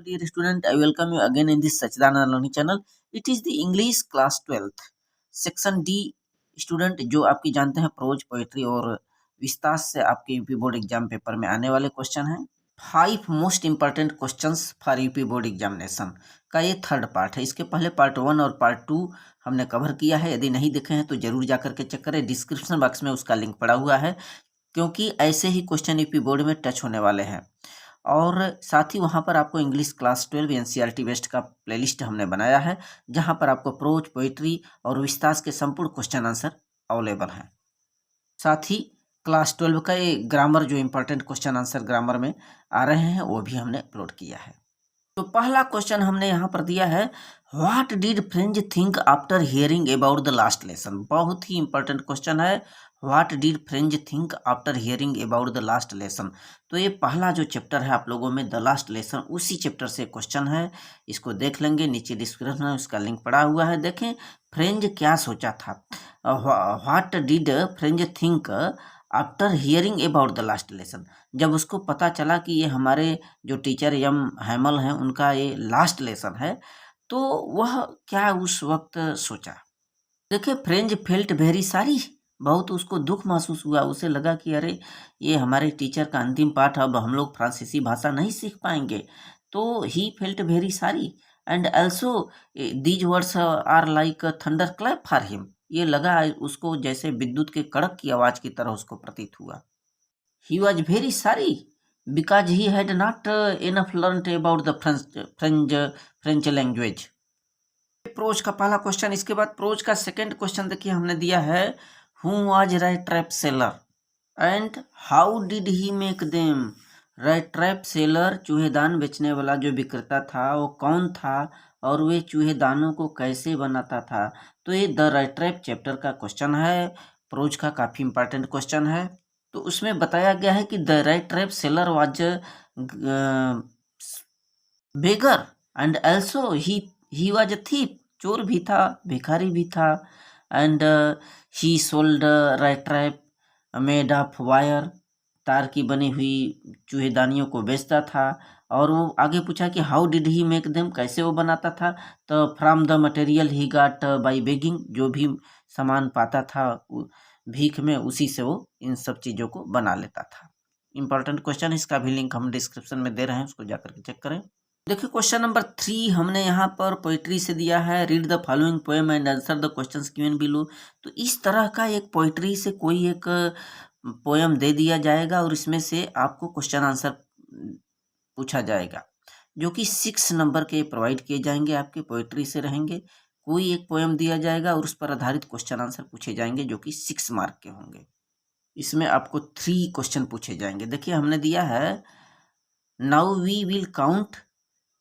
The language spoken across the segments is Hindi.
dear student, I welcome you again in this Sachidanand Learning channel. It is the English class 12th section dear student, जो आपकी जानते हैं प्रोज पोएट्री और विस्तार से आपके यूपी बोर्ड एग्जाम पेपर में आने वाले क्वेश्चन हैं। 5 most important questions for UP board examination का ये थर्ड पार्ट है। इसके पहले पार्ट 1 और पार्ट 2 हमने कवर किया है। यदि नहीं देखे हैं तो जरूर जाकर के चेक करें, डिस्क्रिप्शन बॉक्स में उसका लिंक पड़ा हुआ है, क्योंकि ऐसे ही क्वेश्चन यूपी बोर्ड में टच होने वाले हैं। और साथ ही वहाँ पर आपको इंग्लिश क्लास 12 एनसीईआरटी बेस्ड का प्लेलिस्ट हमने बनाया है, जहाँ पर आपको प्रोज पोइट्री और विस्तार के संपूर्ण क्वेश्चन आंसर अवेलेबल हैं। साथ ही क्लास 12 का ये ग्रामर, जो इम्पोर्टेंट क्वेश्चन आंसर ग्रामर में आ रहे हैं, वो भी हमने अपलोड किया है। तो पहला क्वेश्चन हमने यहाँ पर दिया है, what did French think after hearing about the last lesson. बहुत ही इंपॉर्टेंट क्वेश्चन है, what did French think after hearing about the last lesson. तो ये पहला जो चैप्टर है आप लोगों में, द लास्ट लेसन, उसी चैप्टर से क्वेश्चन है। इसको देख लेंगे, नीचे डिस्क्रिप्शन में उसका लिंक पड़ा हुआ है। देखें फ्रेंच क्या सोचा था, what did French think after hearing about the last lesson. जब उसको पता चला कि ये हमारे जो टीचर एम हैमल हैं उनका ये लास्ट लेसन है, तो वह क्या उस वक्त सोचा। देखिए फ्रेंच फेल्ट वेरी सारी, बहुत उसको दुख महसूस हुआ। उसे लगा कि अरे ये हमारे टीचर का अंतिम पाठ, अब हम लोग फ्रांसीसी भाषा नहीं सीख पाएंगे। तो he felt very sorry and also these words are like thunder clap for him. ये लगा उसको जैसे विद्युत के कड़क की आवाज की तरह उसको प्रतीत हुआ। He was very sorry because he had not enough learned about the French language. Prose का पहला क्वेश्चन। इसके बाद प्रोज का सेकंड क्वेश्चन देखिए हमने दिया है, who was rat trap seller and how did he make them. Rat trap seller, चूहेदान बेचने वाला जो विक्रेता था, वो कौन था और वे चूहेदानों को कैसे बनाता था। तो ये द राइट ट्रैप चैप्टर का क्वेश्चन है, प्रोज का काफ़ी इंपॉर्टेंट क्वेश्चन है। तो उसमें बताया गया है कि the right trap seller was beggar and also he was a thief. चोर भी था, भिखारी भी था। And he sold right trap made of wire, तार की बनी हुई चूहेदानियों को बेचता था। और वो आगे पूछा कि how did he make them, कैसे वो बनाता था। तो from the material he got by begging, जो भी सामान पाता था भीख में, उसी से वो इन सब चीज़ों को बना लेता था। इंपॉर्टेंट क्वेश्चन, इसका भी लिंक हम डिस्क्रिप्शन में दे रहे हैं, उसको जाकर के चेक करें। देखिए क्वेश्चन नंबर 3 हमने यहाँ पर पोइट्री से दिया है, read the following poem and answer the questions given below. तो इस तरह का एक पोइट्री से कोई एक पोएम दे दिया जाएगा और इसमें से आपको क्वेश्चन आंसर पूछा जाएगा, जो कि 6 नंबर के प्रोवाइड किए जाएंगे, आपके पोइट्री से रहेंगे। कोई एक पोएम दिया जाएगा और उस पर आधारित क्वेश्चन आंसर पूछे जाएंगे, जो कि 6 मार्क के होंगे। इसमें आपको 3 क्वेश्चन पूछे जाएंगे। देखिए हमने दिया है, now we will count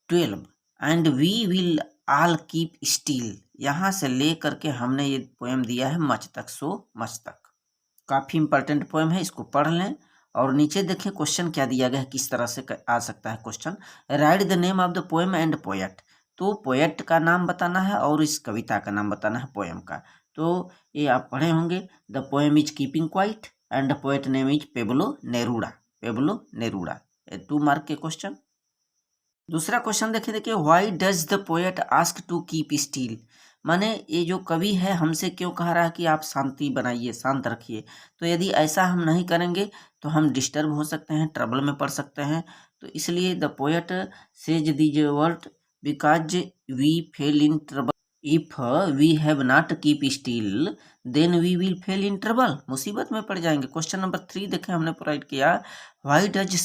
12 and we will all keep still. यहाँ से ले करके हमने ये पोएम दिया है मच तक, सो मच तक। काफ़ी इंपॉर्टेंट पोएम है, इसको पढ़ लें। और नीचे देखें क्वेश्चन क्या दिया गया है, किस तरह से आ सकता है question. Right the name of the poem and poet. तो पोएट का नाम बताना है और इस कविता का नाम बताना है, पोएम का। तो ये आप पढ़े होंगे, the poem is keeping quiet and the poet name is Pablo Neruda. Pablo Neruda, 2 mark के क्वेश्चन। दूसरा क्वेश्चन देखिए, why does the poet ask to keep still. माने ये जो कवि है हमसे क्यों कह रहा है कि आप शांति बनाइए, शांत रखिए। तो यदि ऐसा हम नहीं करेंगे तो हम डिस्टर्ब हो सकते हैं, ट्रबल में पड़ सकते हैं। तो इसलिए the poet says these word because we fail in trouble, if we have not keep still then we will fail in trouble, मुसीबत में पड़ जाएंगे। क्वेश्चन नंबर 3 देखें हमने प्रोवाइड किया, why does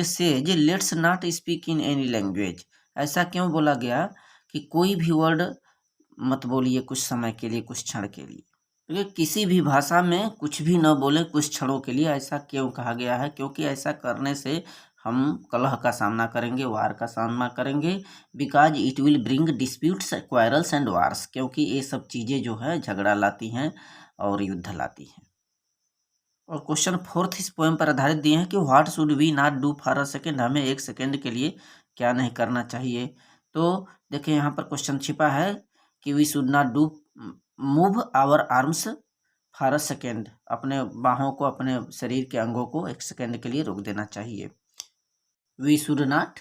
says let's not speak in any language. ऐसा क्यों बोला गया कि कोई भी वर्ड मत बोलिए कुछ समय के लिए, कुछ क्षण के लिए। तो किसी भी भाषा में कुछ भी न बोले कुछ क्षणों के लिए, ऐसा क्यों कहा गया है। क्योंकि ऐसा करने से हम कलह का सामना करेंगे, वार का सामना करेंगे। Because it will bring disputes, quarrels and wars, क्योंकि ये सब चीज़ें जो है झगड़ा लाती हैं और युद्ध लाती हैं। और क्वेश्चन 4 इस पोएम पर आधारित दिए हैं कि what should we not do for a second, हमें 1 सेकेंड के लिए क्या नहीं करना चाहिए। तो देखिए यहाँ पर क्वेश्चन छिपा है कि we should not do move our arms for a second, अपने बाहों को, अपने शरीर के अंगों को 1 सेकेंड के लिए रोक देना चाहिए। We should not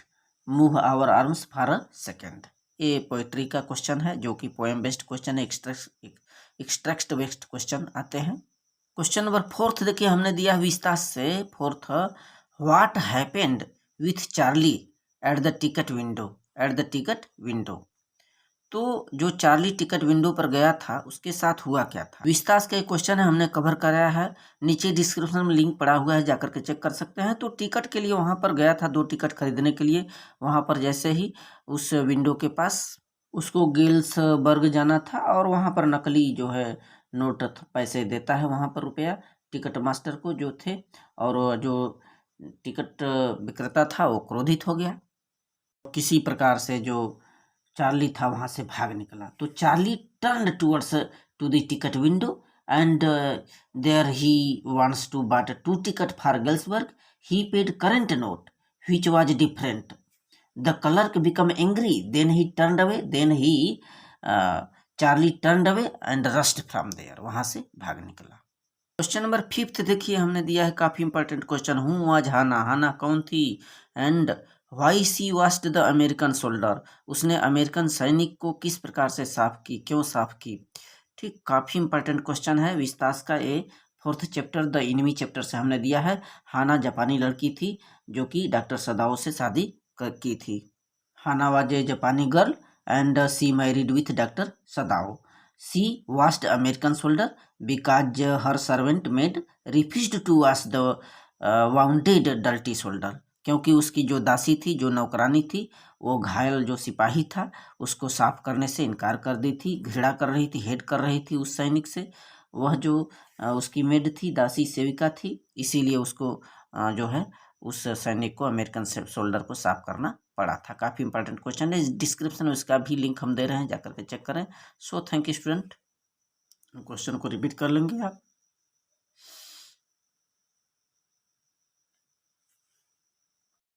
move our arms for a second. ये पोएट्री का क्वेश्चन है जो कि पोएम बेस्ड क्वेश्चन है, एक्सट्रैक्ट बेस्ड क्वेश्चन आते हैं। क्वेश्चन नंबर 4 देखिए हमने दिया है विस्तार से। 4 what happened with Charlie at the ticket window, at the ticket window. तो जो चार्ली टिकट विंडो पर गया था उसके साथ हुआ क्या था। विस्तार का एक क्वेश्चन है, हमने कवर कराया है, नीचे डिस्क्रिप्शन में लिंक पड़ा हुआ है, जाकर के चेक कर सकते हैं। तो टिकट के लिए वहां पर गया था, 2 टिकट खरीदने के लिए। वहां पर जैसे ही उस विंडो के पास उसको गेल्सबर्ग जाना था और वहां पर नकली जो है नोट पैसे देता है वहां पर रुपया टिकट मास्टर को जो थे, और जो टिकट विक्रेता था वो क्रोधित हो गया। किसी प्रकार से जो चार्ली था वहां से भाग निकला। तो Charlie turn towards to the ticket window and there he wants to buy 2 ticket for Galesburg. He paid current note which was different. The clerk become angry, then he turned away, then he Charlie turned away and rushed from there. वहां से भाग निकला। क्वेश्चन नंबर 5 देखिए हमने दिया है, काफी important question. Who was Hana, Hana कौन थी, and why she washed the American soldier, उसने अमेरिकन सैनिक को किस प्रकार से साफ की, क्यों साफ की। ठीक, काफी इंपॉर्टेंट क्वेश्चन है विस्तास का। ये 4th chapter the enemy chapter से हमने दिया है। हाना जापानी लड़की थी जो कि डॉक्टर सदाओ से शादी की थी। हाना वाज ए जापानी girl and C married with doctor Sadao. She washed American soldier because her servant maid refused to wash the wounded dirty soldier। क्योंकि उसकी जो दासी थी, जो नौकरानी थी, वो घायल जो सिपाही था उसको साफ करने से इनकार कर दी थी, घृणा कर रही थी, हेट कर रही थी उस सैनिक से। वह जो उसकी मेड थी, दासी सेविका थी, इसीलिए उसको जो है उस सैनिक को, अमेरिकन सोल्डर को साफ करना पड़ा था। काफ़ी इंपॉर्टेंट क्वेश्चन है, डिस्क्रिप्शन में इसका भी लिंक हम दे रहे हैं, जाकर के चेक करें। So thank you student. Question को रिपीट कर लेंगे आप।